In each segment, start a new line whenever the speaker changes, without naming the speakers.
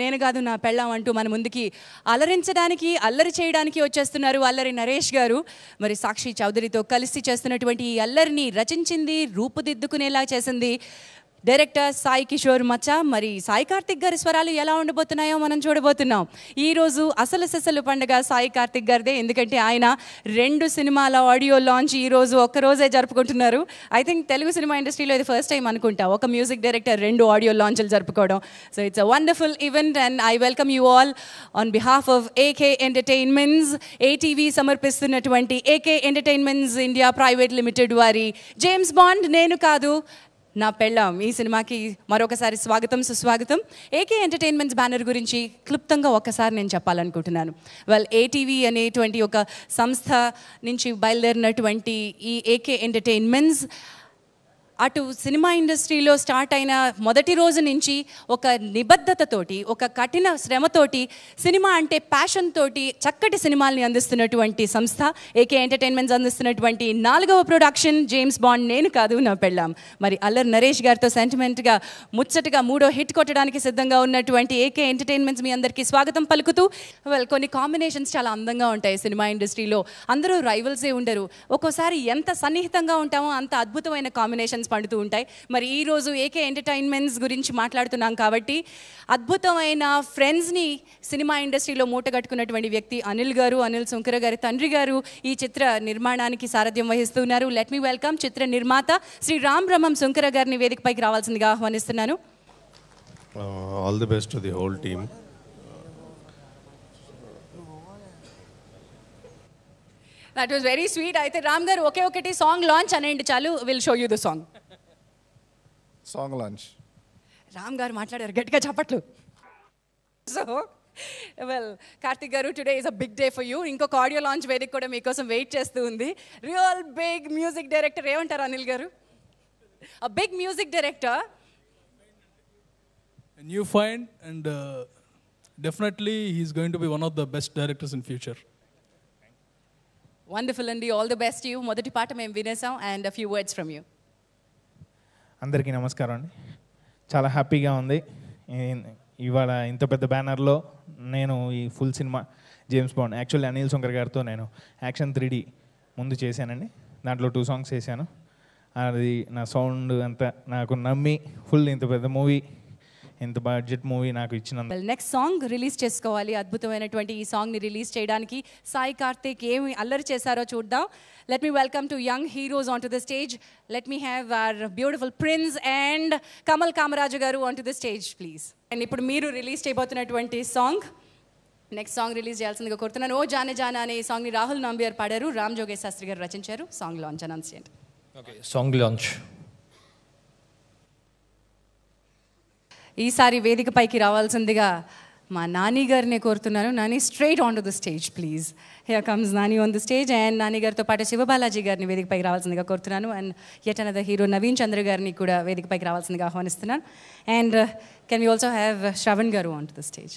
నేను కాదు నా పెళ్ళాం అంటూ మన ముందుకి అలరించడానికి అల్లరి చేయడానికి వచ్చేస్తున్నారు అల్లరి నరేష్ గారు. మరి సాక్షి చౌదరితో కలిసి చేస్తున్నటువంటి ఈ అల్లరిని రచించింది, రూపుదిద్దుకునేలా చేసింది డైరెక్టర్ సాయి కిషోర్ మచ్చా. మరి సాయి కార్తిక్ గారి స్వరాలు ఎలా ఉండబోతున్నాయో మనం చూడబోతున్నాం. ఈరోజు అసలు సెసలు పండుగ సాయి కార్తిక్ గారిదే, ఎందుకంటే ఆయన 2 సినిమాల ఆడియో లాంచ్ ఈరోజు ఒక్కరోజే జరుపుకుంటున్నారు. ఐ థింక్ తెలుగు సినిమా ఇండస్ట్రీలో ఇది ఫస్ట్ టైం అనుకుంటా ఒక మ్యూజిక్ డైరెక్టర్ 2 ఆడియో లాంచ్లు జరుపుకోవడం. So it's a wonderful event and I welcome you all on behalf of AK entertainments. ATV సమర్పిస్తున్నటువంటి AK entertainments India private limited వారి జేమ్స్ బాండ్ నేను కాదు నా పెళ్ళాం ఈ సినిమాకి మరొకసారి స్వాగతం సుస్వాగతం. ఏకే ఎంటర్టైన్మెంట్స్ బ్యానర్ గురించి క్లుప్తంగా ఒక్కసారి నేను చెప్పాలనుకుంటున్నాను. ఏటీవీ అనేటువంటి ఒక సంస్థ నుంచి బయలుదేరినటువంటి ఈ ఏకే ఎంటర్టైన్మెంట్స్ అటు సినిమా ఇండస్ట్రీలో స్టార్ట్ అయిన మొదటి రోజు నుంచి ఒక నిబద్ధతతోటి, ఒక కఠిన శ్రమతోటి, సినిమా అంటే ప్యాషన్ తోటి చక్కటి సినిమాల్ని అందిస్తున్నటువంటి సంస్థ ఏకే ఎంటర్టైన్మెంట్స్ అందిస్తున్నటువంటి 4వ ప్రొడక్షన్ జేమ్స్ బాండ్ నేను కాదు నా పెళ్ళాం. మరి అల్లరి నరేష్ గారితో సెంటిమెంట్గా ముచ్చటగా 3వ హిట్ కొట్టడానికి సిద్ధంగా ఉన్నటువంటి ఏకే ఎంటర్టైన్మెంట్స్ మీ అందరికీ స్వాగతం పలుకుతూ. కొన్ని కాంబినేషన్స్ చాలా అందంగా ఉంటాయి సినిమా ఇండస్ట్రీలో. అందరూ రైవల్సే ఉండరు. ఒక్కోసారి ఎంత సన్నిహితంగా ఉంటామో అంత అద్భుతమైన కాంబినేషన్స్ పండుతూ ఉంటాయి. మరి ఈరోజు ఏకే ఎంటర్టైన్మెంట్స్ గురించి మాట్లాడుతున్నాం కాబట్టి అద్భుతమైన ఫ్రెండ్స్ని సినిమా ఇండస్ట్రీలో మూటగట్టుకున్నటువంటి వ్యక్తి అనిల్ గారు, అనిల్ సుంకర గారి తండ్రి గారు ఈ చిత్ర నిర్మాణానికి సారథ్యం వహిస్తున్నారు. లెట్ మీ వెల్కమ్ చిత్ర నిర్మాత శ్రీ రామ్ బ్రహ్మం సుంకర గారిని వేదికపైకి రావాల్సిందిగా ఆహ్వానిస్తున్నాను.
All the best to the whole team.
That was very sweet. అయితే రామ్ గారు ఒకే ఒకటి సాంగ్ లాంచ్ అనేయండి చాలు, will show you the song.
Song launch
Ram గారు మాట్లాడారు, గట్టిగా చప్పట్లు. సో కార్తిక్ గారు, today is a big day for you. ఇంకొక ఆడియో లాంచ్ వేదిక కూడా మీకోసం వెయిట్ చేస్తూ ఉంది. రియల్ బిగ్ మ్యూజిక్ డైరెక్టర్ ఏమంటారు అనిల్ గారు? A big music director.
You find and definitely he's going to be one of the best directors in future.
Wonderful అండి, all the best you. మొదటి పాట మేము వినేసాం and a few words from you.
అందరికీ నమస్కారం అండి. చాలా హ్యాపీగా ఉంది ఇవాళ ఇంత పెద్ద బ్యానర్లో నేను ఈ full cinema James bond. Actually Anil Sunkar గారితో నేను యాక్షన్ 3D ముందు చేశానండి. దాంట్లో 2 సాంగ్స్ చేశాను. అది నా సౌండ్ అంతా నాకు నమ్మి ఫుల్ ఇంత పెద్ద మూవీ, ఇంత బడ్జెట్ మూవీ నాకు ఇచ్చిన
నెక్స్ట్ సాంగ్ రిలీజ్ చేసుకోవాలి. అద్భుతమైనటువంటి ఈ సాంగ్ని రిలీజ్ చేయడానికి సాయి కార్తిక్ ఏమి అల్లరి చేశారో చూద్దాం. Let me welcome to young heroes on to the stage. Let me have our beautiful prince and Kamal Kamaraju garu on to the stage please. And ఇప్పుడు మీరు రిలీజ్ చేయబోతున్నటువంటి సాంగ్, నెక్స్ట్ సాంగ్ రిలీజ్ చేయాల్సిందిగా కోరుతున్నాను. ఓ జానే జానా అనే ఈ సాంగ్ని రాహుల్ నాంబియార్ పాడారు, రామ్ జోగేష్ శాస్త్రి గారు రచించారు. సాంగ్ లాంచ్ అనౌన్స్ చేయండి.
Okay, song launch.
ఈసారి వేదిక పైకి రావాల్సిందిగా మా నాని గారిని కోరుతున్నాను. Nani, straight on to the stage please. Here comes Nani on the stage. And Nani గారితో పాటు శివబాలాజీ గారిని వేదిక పైకి రావాల్సిందిగా కోరుతున్నాను. And yet another hero Naveen Chandra గారిని కూడా వేదిక పైకి రావాల్సిందిగా ఆహ్వానిస్తున్నాను. And can you also have Shravan garu on to the stage.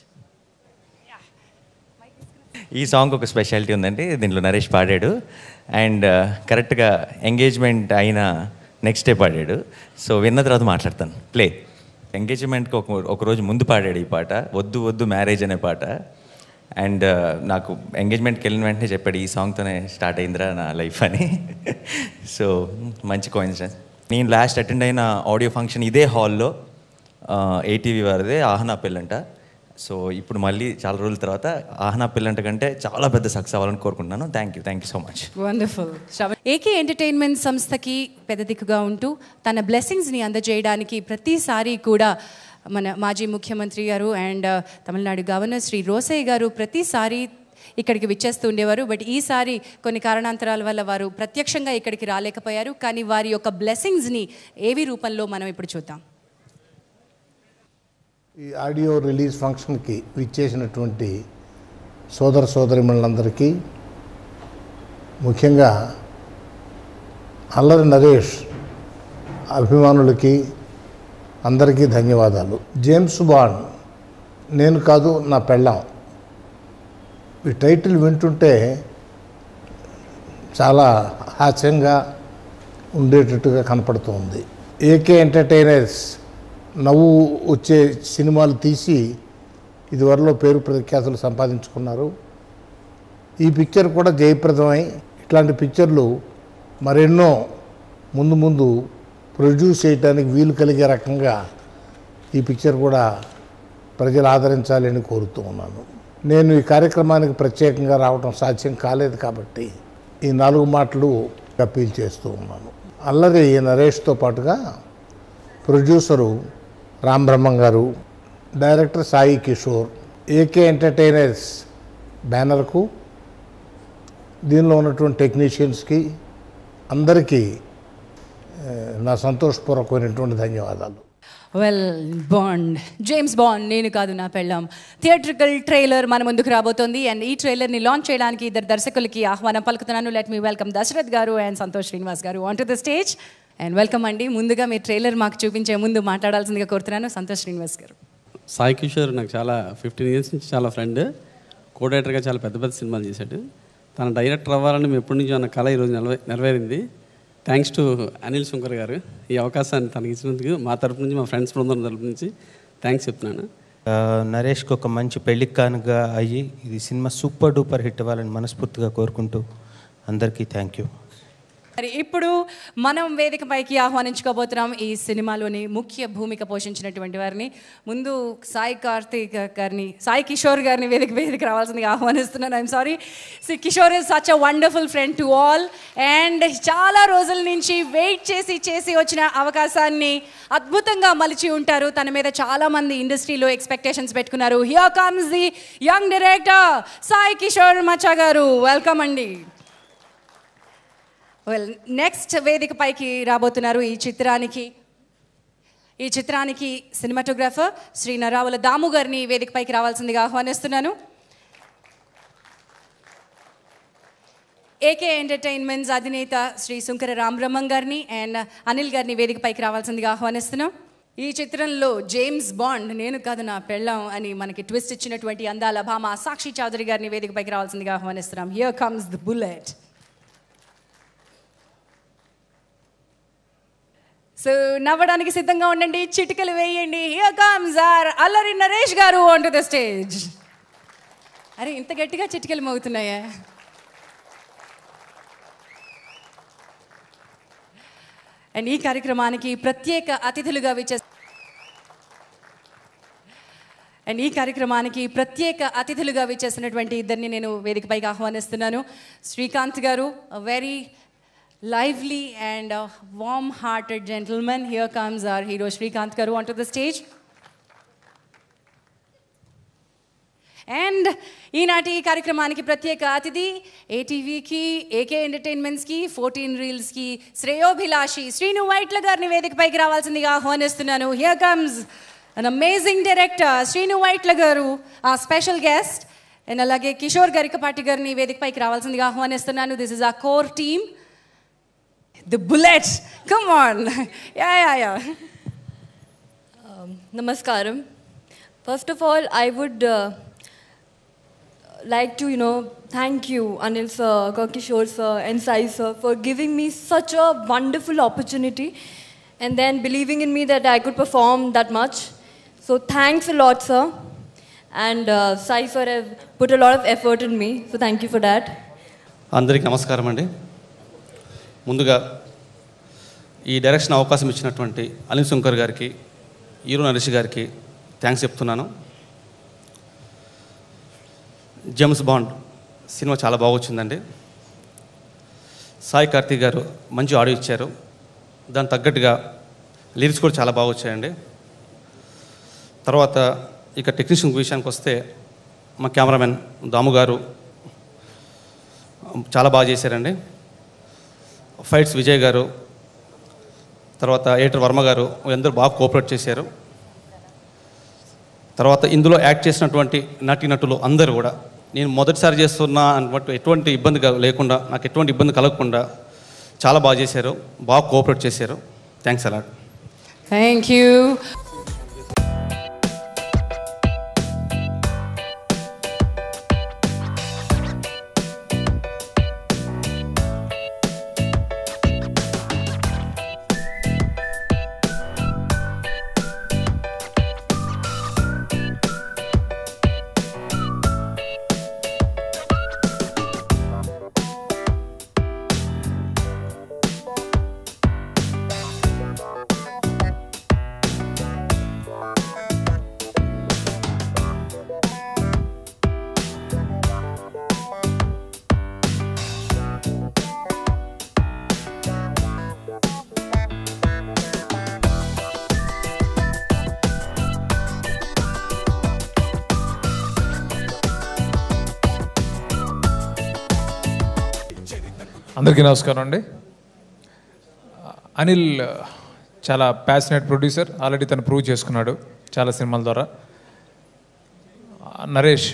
ఈ సాంగ్ ఒక స్పెషాలిటీ ఉందండి. దీంట్లో నరేష్ పాడాడు అండ్ కరెక్ట్గా ఎంగేజ్మెంట్ అయిన నెక్స్ట్ డే పాడాడు. సో విన్న తర్వాత మాట్లాడతాను. ప్లే. ఎంగేజ్మెంట్కి ఒక రోజు ముందు పాడాడు ఈ పాట, వద్దు వద్దు మ్యారేజ్ అనే పాట. అండ్ నాకు ఎంగేజ్మెంట్కి వెళ్ళిన వెంటనే చెప్పాడు ఈ సాంగ్తోనే స్టార్ట్ అయిందిరా నా లైఫ్ అని. సో మంచి కోయిన్సిడెన్స్. నేను లాస్ట్ అటెండ్ అయిన ఆడియో ఫంక్షన్ ఇదే హాల్లో, ఏటీవీ వారిదే, ఆహనా పెళ్ళంట. సో ఇప్పుడు మళ్ళీ చాలా రోజుల తర్వాత ఆహనా పిల్లంట కంటే చాలా పెద్ద సక్సెస్ అవ్వాలని కోరుకుంటున్నాను. Thank you so much.
Wonderful. AK entertainment సంస్థకి పెద్ద దిక్కుగా ఉంటూ తన బ్లెస్సింగ్స్ని అందజేయడానికి ప్రతిసారి కూడా మన మాజీ ముఖ్యమంత్రి గారు అండ్ తమిళనాడు గవర్నర్ శ్రీ రోసయ్య గారు ప్రతిసారి ఇక్కడికి విచ్చేస్తూ ఉండేవారు. బట్ ఈసారి కొన్ని కారణాంతరాల వల్ల వారు ప్రత్యక్షంగా ఇక్కడికి రాలేకపోయారు. కానీ వారి యొక్క బ్లెస్సింగ్స్ని ఏవి రూపంలో మనం ఇప్పుడు చూద్దాం.
ఈ ఆడియో రిలీజ్ ఫంక్షన్కి విచ్చేసినటువంటి సోదర సోదరిమణులందరికీ, ముఖ్యంగా అల్లరి నరేష్ అభిమానులకి అందరికీ ధన్యవాదాలు. జేమ్స్ బాండ్ నేను కాదు నా పెళ్ళాం, ఈ టైటిల్ వింటుంటే చాలా హాస్యంగా ఉండేటట్టుగా కనపడుతుంది. ఏకే ఎంటర్టైనర్స్ నవ్వు వచ్చే సినిమాలు తీసి ఇదివరలో పేరు ప్రఖ్యాతులు సంపాదించుకున్నారు. ఈ పిక్చర్ కూడా జయప్రదమై ఇట్లాంటి పిక్చర్లు మరెన్నో ముందు ముందు ప్రొడ్యూస్ చేయడానికి వీలు కలిగే రకంగా ఈ పిక్చర్ కూడా ప్రజలు ఆదరించాలని కోరుతూ ఉన్నాను. నేను ఈ కార్యక్రమానికి ప్రత్యేకంగా రావడం సాధ్యం కాలేదు కాబట్టి ఈ 4 మాటలు అప్పీల్ చేస్తూ ఉన్నాను. అల్లరి నరేష్తో పాటుగా producer Ram Brahmam garu, director Sai Kishore, AK entertainers బ్యానర్కు, దీనిలో ఉన్నటువంటి టెక్నీషియన్స్కి అందరికీ నా సంతోషపూర్వకమైనటువంటి ధన్యవాదాలు.
వెల్, బాండ్, జేమ్స్ బాండ్ నేను కాదు నా పెళ్ళాం థియేట్రికల్ ట్రైలర్ మన ముందుకు రాబోతోంది. అండ్ ఈ ట్రైలర్ని లాంచ్ చేయడానికి 2 దర్శకులకి ఆహ్వానం పలుకుతున్నాను. లెట్ మీ వెల్కమ్ దశరథ్ గారు అండ్ సంతోష్ శ్రీనివాస్ గారు on to the stage. And welcome అండి. ముందుగా మీ ట్రైలర్ మాకు చూపించే ముందు మాట్లాడాల్సిందిగా కోరుతున్నాను సంతోష్ శ్రీనివాస్ గారు.
సాయి కిషోర్ నాకు చాలా 15 years నుంచి చాలా ఫ్రెండ్, కో డైరెక్టర్గా చాలా పెద్ద పెద్ద సినిమాలు చేశాడు. తన డైరెక్టర్ అవ్వాలని మేము ఎప్పటి నుంచో అన్న కళ ఈరోజు నెరవేరింది. థ్యాంక్స్ టు అనిల్ శంకర్ గారు ఈ అవకాశాన్ని తనకి ఇచ్చినందుకు మా తరపు నుంచి, మా ఫ్రెండ్స్ బృందం తరపు నుంచి థ్యాంక్స్ చెప్తున్నాను.
నరేష్కి ఒక మంచి పెళ్లి కానుగా అయ్యి ఇది సినిమా సూపర్ డూపర్ హిట్ అవ్వాలని మనస్ఫూర్తిగా కోరుకుంటూ అందరికీ థ్యాంక్ యూ.
మరి ఇప్పుడు మనం వేదికపైకి ఆహ్వానించుకోబోతున్నాం ఈ సినిమాలోని ముఖ్య భూమిక పోషించినటువంటి వారిని. ముందు సాయి కార్తిక్ గారిని, సాయి కిషోర్ గారిని వేదిక రావాల్సిందిగా ఆహ్వానిస్తున్నాను. I'm sorry, Kishore is such a wonderful friend to all and చాలా రోజుల నుంచి వెయిట్ చేసి వచ్చిన అవకాశాన్ని అద్భుతంగా మలిచి ఉంటారు. తన మీద చాలామంది ఇండస్ట్రీలో ఎక్స్పెక్టేషన్స్ పెట్టుకున్నారు. Here comes the young director Sai Kishore మచ్చా గారు. వెల్కమ్ అండి. వెల్, నెక్స్ట్ వేదిక పైకి రాబోతున్నారు ఈ చిత్రానికి సినిమాటోగ్రాఫర్ శ్రీ నరావుల దాము గారిని వేదిక పైకి రావాల్సిందిగా ఆహ్వానిస్తున్నాను. ఏకే ఎంటర్టైన్మెంట్స్ అధినేత శ్రీ శంకర రామ్ బ్రహ్మం గారిని అండ్ అనిల్ గారిని వేదిక పైకి రావాల్సిందిగా ఆహ్వానిస్తున్నాం. ఈ చిత్రంలో జేమ్స్ బాండ్ నేను కాదు నా పెళ్ళాం అని మనకి ట్విస్ట్ ఇచ్చినటువంటి అందాల భామ సాక్షి చౌదరి గారిని వేదిక పైకి రావాల్సిందిగా ఆహ్వానిస్తున్నాం. Here comes the bullet. So నవ్వడానికి సిద్ధంగా ఉండండి, చిటికలు వేయండి. Here comes or Allari Naresh గారు ఆన్ టు ద స్టేజ్. అరే ఇంత గట్టిగా చిటికలు మోగుతున్నాయా? అండ్ ఈ కార్యక్రమానికి ప్రత్యేక అతిథులుగా విచ్చేసినటువంటి ఇద్దరిని నేను వేదికపైకి ఆహ్వానిస్తున్నాను. శ్రీకాంత్ గారు, very lively and warm-hearted gentleman. Here comes our hero Srikanth Garu onto the stage. And ఈనాటి కార్యక్రమానికి ప్రత్యేక అతిథి ఏటీవీకి, ఏకే ఎంటర్టైన్మెంట్స్కి, 14 Reelsకి శ్రేయోభిలాషి శ్రీను వైట్ల గారిని వేదికపైకి రావాల్సిందిగా ఆహ్వానిస్తున్నాను. Here comes an amazing director Srinu Vaitla గారు, ఆ స్పెషల్ గెస్ట్. అండ్ అలాగే కిషోర్ గరికపాటి గారిని వేదికపైకి రావాల్సిందిగా ఆహ్వానిస్తున్నాను. This is our core team. The bullet, come on. Yeah.
Namaskaram. First of all, I would like to, thank you, Anil sir, Kishore sir, and Sai sir for giving me such a wonderful opportunity and then believing in me that I could perform that much. So thanks a lot, sir. And Sai sir have put a lot of effort in me. So thank you for that.
అందరికీ నమస్కారం అండి. ముందుగా ఈ direction అవకాశం ఇచ్చినటువంటి అనిల్ శంకర్ గారికి, hero Naresh గారికి thanks చెప్తున్నాను. జేమ్స్ బాండ్ సినిమా చాలా బాగా వచ్చిందండి. సాయి కార్తిక్ గారు మంచి ఆడియో ఇచ్చారు. దానికి తగ్గట్టుగా లిరిక్స్ కూడా చాలా బాగా వచ్చాయండి. తర్వాత ఇక టెక్నీషియన్ విషయానికి వస్తే మా కెమెరామెన్ దాము గారు చాలా బాగా చేశారండి. ఫైట్స్ విజయ్ గారు, తర్వాత ఎడిటర్ వర్మ గారు అందరూ బాగా కోఆపరేట్ చేశారు. తర్వాత ఇందులో యాక్ట్ చేసినటువంటి నటీనటులు అందరూ కూడా నేను మొదటిసారి చేస్తున్నా అన్నట్టు ఎటువంటి ఇబ్బంది లేకుండా, నాకు ఎటువంటి ఇబ్బంది కలగకుండా చాలా బాగా చేశారు, బాగా కోఆపరేట్ చేశారు. Thanks a lot.
Thank you.
అందరికీ నమస్కారం అండి. అనిల్ చాలా ప్యాషనేట్ ప్రొడ్యూసర్, ఆల్రెడీ తను ప్రూవ్ చేసుకున్నాడు చాలా సినిమాల ద్వారా. నరేష్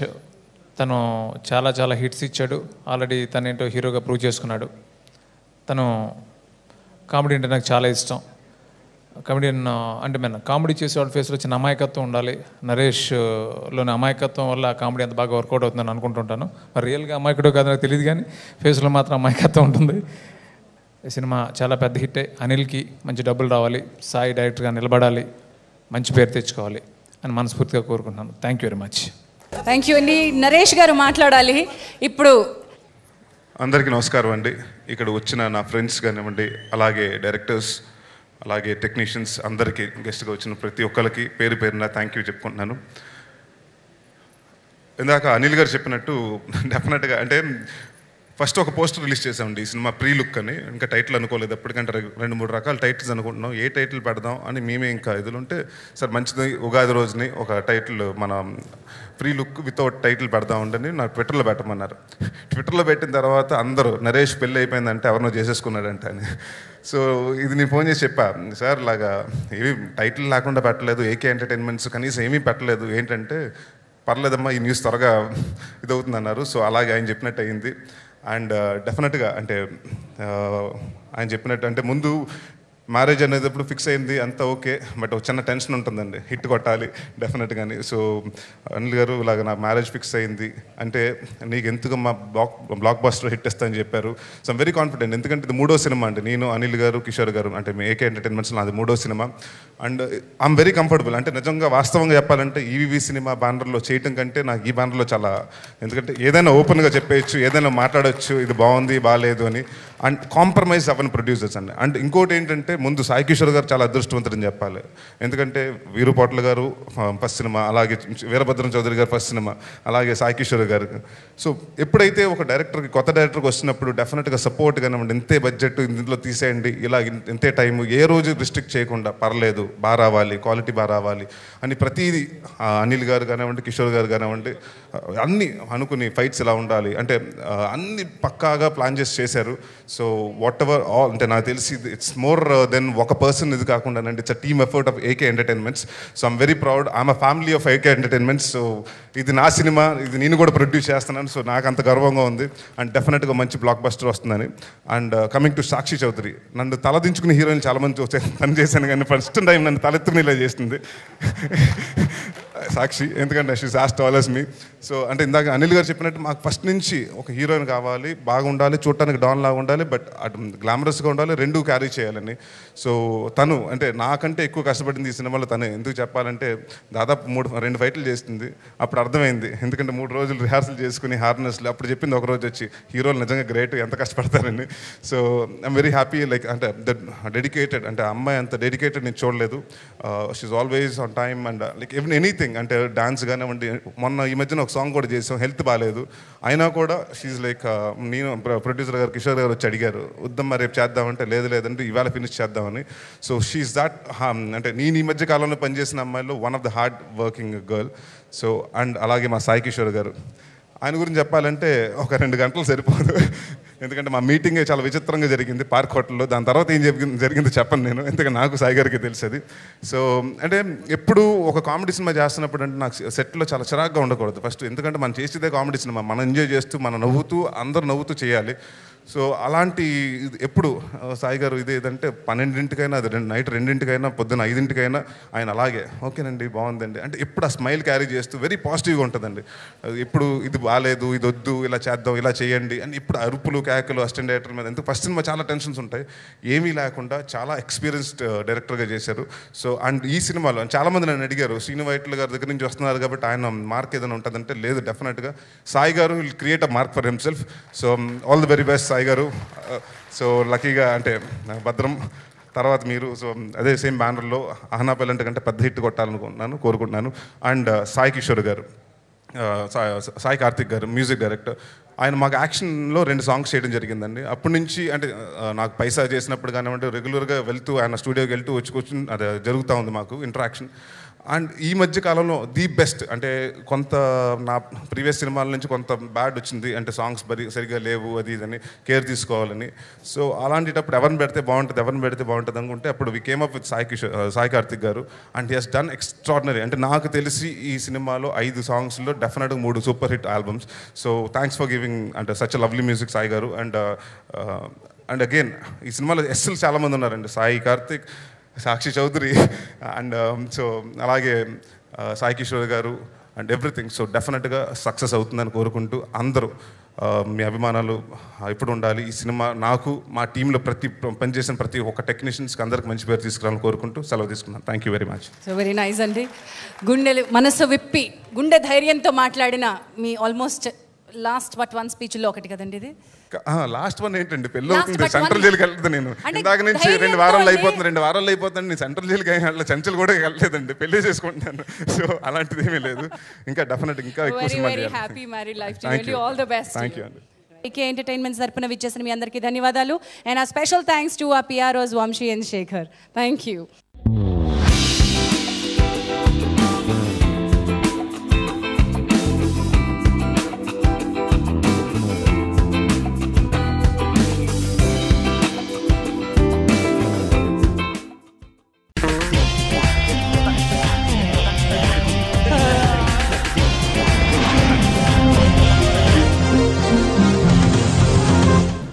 తను చాలా చాలా హిట్స్ ఇచ్చాడు, ఆల్రెడీ తను ఏంటో హీరోగా ప్రూవ్ చేసుకున్నాడు. తను కామెడీ అంటే నాకు చాలా ఇష్టం. కామెడియన్ అంటే మన కామెడీ చేసేవాళ్ళ ఫేస్లో చిన్న అమాయకత్వం ఉండాలి. నరేష్లోని అమాయకత్వం వల్ల ఆ కామెడీ అంత బాగా వర్కౌట్ అవుతుందని అనుకుంటుంటాను. మరి రియల్గా అమాయకుడో కాదో నాకు తెలియదు, కానీ ఫేస్లో మాత్రం అమాయకత్వం ఉంటుంది. ఈ సినిమా చాలా పెద్ద హిట్. అనిల్కి మంచి డబ్బులు రావాలి, సాయి డైరెక్టర్గా నిలబడాలి, మంచి పేరు తెచ్చుకోవాలి అని మనస్ఫూర్తిగా కోరుకుంటున్నాను. Thank you very much.
Thank you అండి. నరేష్ గారు మాట్లాడాలి ఇప్పుడు.
అందరికీ నమస్కారం అండి. ఇక్కడ వచ్చిన నా ఫ్రెండ్స్ కానివ్వండి, అలాగే డైరెక్టర్స్, అలాగే టెక్నీషియన్స్ అందరికీ, గెస్ట్గా వచ్చిన ప్రతి ఒక్కరికి పేరు పేరున థ్యాంక్ యూ చెప్పుకుంటున్నాను. ఇందాక అనిల్ గారు చెప్పినట్టు డెఫినెట్గా అంటే ఫస్ట్ ఒక పోస్టర్ రిలీజ్ చేసామండి ఈ సినిమా ప్రీ లుక్ అని. ఇంకా టైటిల్ అనుకోలేదు, ఎప్పటికంటే 2-3 రకాల టైటిల్స్ అనుకుంటున్నాం. ఏ టైటిల్ పెడదాం అని మేమే ఇంకా ఇదిలుంటే, సార్ మంచిది ఉగాది రోజుని ఒక టైటిల్ మన ప్రీ లుక్ వితౌట్ టైటిల్ పెడదాం ఉండని నాకు ట్విట్టర్లో పెట్టమన్నారు. ట్విట్టర్లో పెట్టిన తర్వాత అందరూ నరేష్ పెళ్ళి అయిపోయిందంటే ఎవరినో చేసేసుకున్నాడంట అని. సో ఇది నేను ఫోన్ చేసి చెప్పా, సార్ ఇలాగా ఏమీ టైటిల్ లేకుండా పెట్టలేదు, ఏకే ఎంటర్టైన్మెంట్స్ కనీసం ఏమీ పెట్టలేదు, ఏంటంటే పర్లేదమ్మా ఈ న్యూస్ త్వరగా ఇదవుతుంది అన్నారు. సో అలాగే ఆయన చెప్పినట్టు అయింది. అండ్ డెఫినెట్గా అంటే ఆయన చెప్పినట్టు అంటే ముందు మ్యారేజ్ అనేది ఎప్పుడు ఫిక్స్ అయింది అంతా ఓకే, బట్ ఒక చిన్న టెన్షన్ ఉంటుందండి, హిట్ కొట్టాలి డెఫినెట్గాని. సో అనిల్ గారు ఇలాగ నా మ్యారేజ్ ఫిక్స్ అయింది అంటే నీకు ఎందుకు మా బ్లాక్ బస్టర్ హిట్ ఇస్తా అని చెప్పారు. సో ఐమ్ వెరీ కాన్ఫిడెంట్, ఎందుకంటే ఇది 3వ సినిమా అండి. నేను, అనిల్ గారు, కిషోర్ గారు అంటే మీ ఏకే ఎంటర్టైన్మెంట్స్లో అది 3వ cinema. And I'm very comfortable. అంటే నిజంగా వాస్తవంగా చెప్పాలంటే ఈవీవి సినిమా బ్యానర్లో చేయటం కంటే నాకు ఈ బ్యానర్లో చాలా, ఎందుకంటే ఏదైనా ఓపెన్గా చెప్పేయచ్చు, ఏదైనా మాట్లాడచ్చు, ఇది బాగుంది బాగాలేదు అని. అండ్ కాంప్రమైజ్ అవ్వని ప్రొడ్యూసర్స్ అండి. అండ్ ఇంకోటి ఏంటంటే ముందు సాయి కిషోర్ గారు చాలా అదృష్టవంతుడని చెప్పాలి. ఎందుకంటే వీరుపాట్ల గారు ఫస్ట్ సినిమా, అలాగే వీరభద్రం చౌదరి గారు ఫస్ట్ సినిమా, అలాగే సాయి కిషోర్ గారు. సో ఎప్పుడైతే ఒక డైరెక్టర్కి, కొత్త డైరెక్టర్కి వస్తున్నప్పుడు డెఫినెట్గా సపోర్ట్ కానివ్వండి, ఇంతే బడ్జెట్ ఇందులో తీసేయండి, ఇలా ఇంతే టైము, ఏ రోజు రిస్ట్రిక్ట్ చేయకుండా పర్లేదు, బాగా రావాలి, క్వాలిటీ బాగా రావాలి అని ప్రతిదీ అనిల్ గారు కానివ్వండి, కిషోర్ గారు కానివ్వండి అన్నీ అనుకుని ఫైట్స్ ఇలా ఉండాలి అంటే అన్ని పక్కాగా ప్లాన్ చేసి చేశారు. సో వాట్ ఎవర్ ఆల్ అంటే నాకు తెలిసి ఇట్స్ మోర్ దెన్ ఒక పర్సన్ ఇది కాకుండా అండి, it's a team effort of AK entertainments. So I'm very proud, I'm a family of AK entertainments. So ఇది నా సినిమా, ఇది నేను కూడా ప్రొడ్యూస్ చేస్తున్నాను. సో నాకు అంత గర్వంగా ఉంది. అండ్ డెఫినెట్గా మంచి బ్లాక్ బస్టర్ వస్తుందని. అండ్ కమింగ్ టు సాక్షి చౌదరి, నన్ను తలదించుకునే హీరోయిన్ చాలామంది పని చేశాను, కానీ ఫస్ట్ టైం నన్ను తలెత్తుకునేలా చేస్తుంది సాక్షి, ఎందుకంటే షీస్ యాజ్ టాల్ యాజ్ మీ. సో అంటే ఇందాక అనిల్ గారు చెప్పినట్టు మాకు ఫస్ట్ నుంచి ఒక హీరోయిన్ కావాలి, బాగుండాలి, చూడటానికి డాన్ లాగా ఉండాలి, బట్ అటు గ్లామరస్గా ఉండాలి, రెండూ క్యారీ చేయాలని. సో తను అంటే నాకంటే ఎక్కువ కష్టపడింది ఈ సినిమాలో తనే. ఎందుకు చెప్పాలంటే దాదాపు 2 ఫైట్లు చేస్తుంది. అప్పుడు అర్థమైంది, ఎందుకంటే 3 రోజులు రిహార్సల్ చేసుకుని హార్నెస్లు, అప్పుడు చెప్పింది ఒక రోజు వచ్చి హీరోలు నిజంగా గ్రేట్, ఎంత కష్టపడతారని. So I'm very happy, like అంటే డెడికేటెడ్, అంటే అమ్మాయి అంత డెడికేటెడ్ నేను చూడలేదు. She always on time and like anything, అంటే డాన్స్ కానివ్వండి. మొన్న ఈ మధ్యన ఒక సాంగ్ కూడా చేసాం, హెల్త్ బాగాలేదు అయినా కూడా షీఈ్ లైక్, నేను ప్రొడ్యూసర్ గారు కిషోర్ గారు వచ్చి అడిగారు, వద్దమ్మా రేపు చేద్దామంటే లేదంటే ఇవాళ ఫినిష్ చేద్దామని. సో షీఈ్ దాట్ అంటే నేను ఈ మధ్య కాలంలో పనిచేసిన అమ్మాయిలో one of the hard working girl. So and అలాగే మా సాయి కిషోర్ గారు, ఆయన గురించి చెప్పాలంటే ఒక 2 గంటలు సరిపోదు, ఎందుకంటే మా మీటింగే చాలా విచిత్రంగా జరిగింది పార్క్ హోటల్లో. దాని తర్వాత ఏం జరిగిందో చెప్పను నేను, ఎందుకంటే నాకు సాయి గారికి తెలిసేది. సో అంటే ఎప్పుడు ఒక కామెడీ సినిమా చేస్తున్నప్పుడు అంటే నాకు సెట్లో చాలా చిరాగ్గా ఉండకూడదు ఫస్ట్, ఎందుకంటే మనం చేసేదే కామెడీ సినిమా, మనం ఎంజాయ్ చేస్తూ, మనం నవ్వుతూ, అందరూ నవ్వుతూ చేయాలి. సో అలాంటి ఎప్పుడు సాయి గారు ఇదేదంటే 12ంటికైనా, అది నైట్ 2ంటికైనా, పొద్దున్న 5ంటికైనా ఆయన అలాగే ఓకేనండి బాగుందండి అంటే ఎప్పుడు ఆ స్మైల్ క్యారీ చేస్తూ వెరీ పాజిటివ్గా ఉంటుందండి. ఎప్పుడు ఇది బాగాలేదు, ఇది వద్దు, ఇలా చేద్దాం, ఇలా చేయండి అని ఇప్పుడు అరుపులు కేకలు అసిస్టెంట్ డైరెక్టర్ మీద. ఎందుకు ఫస్ట్ సినిమా చాలా టెన్షన్స్ ఉంటాయి, ఏమీ లేకుండా చాలా ఎక్స్పీరియన్స్డ్ డైరెక్టర్గా చేశారు. సో అండ్ ఈ సినిమాలో చాలామంది నన్ను అడిగారు, శ్రీను వైట్ల గారి దగ్గర నుంచి వస్తున్నారు కాబట్టి ఆయన మార్క్ ఏదైనా ఉంటుందంటే లేదు, డెఫినెట్గా సాయి గారు will create a mark for himself. So all the very best Sai గారు. సో లక్కీగా అంటే భద్రం తర్వాత మీరు, సో అదే సేమ్ బ్యానర్లో ఆహనా పెళ్ళంట కంటే పెద్ద హిట్ కోరుకుంటున్నాను. అండ్ సాయి కిషోర్ గారు, సాయి కార్తిక్ గారు మ్యూజిక్ డైరెక్టర్, ఆయన మాకు యాక్షన్లో 2 సాంగ్స్ చేయడం జరిగిందండి. అప్పటి నుంచి అంటే నాకు పైసా చేసినప్పుడు కానివ్వండి, రెగ్యులర్గా వెళ్తూ ఆయన స్టూడియోకి వెళ్తూ వచ్చి కూర్చుని అది జరుగుతూ ఉంది మాకు ఇంటరాక్షన్. అండ్ ఈ మధ్య కాలంలో ది బెస్ట్ అంటే కొంత నా ప్రీవియస్ సినిమాల నుంచి కొంత బ్యాడ్ వచ్చింది అంటే సాంగ్స్ సరిగ్గా లేవు అది ఇదని కేర్ తీసుకోవాలని. సో అలాంటిటప్పుడు ఎవరిని పెడితే బాగుంటుంది అనుకుంటే అప్పుడు we came up with Sai Karthik garu and he has done extraordinary. అంటే నాకు తెలిసి ఈ సినిమాలో 5 సాంగ్స్లో డెఫినెట్గా 3 super hit albums. So thanks for giving అంటే such lovely music Sai garu. And again ఈ సినిమాలో ఎస్ఎల్ చాలామంది ఉన్నారండి, సాయి కార్తిక్, సాక్షి చౌదరి అండ్ సో అలాగే Sai Kishore garu and everything. So డెఫినెట్గా సక్సెస్ అవుతుందని కోరుకుంటూ అందరూ మీ అభిమానాలు ఎప్పుడు ఉండాలి. ఈ సినిమా నాకు మా టీంలో పనిచేసిన ప్రతి ఒక్క టెక్నీషియన్స్కి అందరికి మంచి పేరు తీసుకురావాలని కోరుకుంటూ సెలవు తీసుకున్నాను. Thank you very much.
So very nice అండి. మనసు విప్పి గుండె ధైర్యంతో మాట్లాడిన మీ ఆల్మోస్ట్ లాస్ట్ బట్ వన్ స్పీచ్లో ఒకటి కదండి ఇది.
లాస్ట్ వన్ ఏంటండి, పెళ్ళి అవుతుంది, సెంట్రల్ జైలుకి వెళ్తుంది. నేను ఇందాక నుంచి 2 వారాలు అయిపోతుంది, నేను సెంట్రల్ జైలుకి వెళ్ళి చెంచల్ కూడా వెళ్ళలేదండి, పెళ్లి చేసుకుంటాను. సో అలాంటిది ఏమీ లేదు. ఇంకా డెఫినెట్ ఇంకా ఎక్కువ cinema
happy married life to you. All the best.
Thank you అండి.
ఏకే ఎంటర్టైన్మెంట్స్ తరపున విచ్చేసిన మీ అందరికీ ధన్యవాదాలు. అండ్ ఆ స్పెషల్ థ్యాంక్స్ టు ఆ PROs Vamsi and Shekhar. Thank you.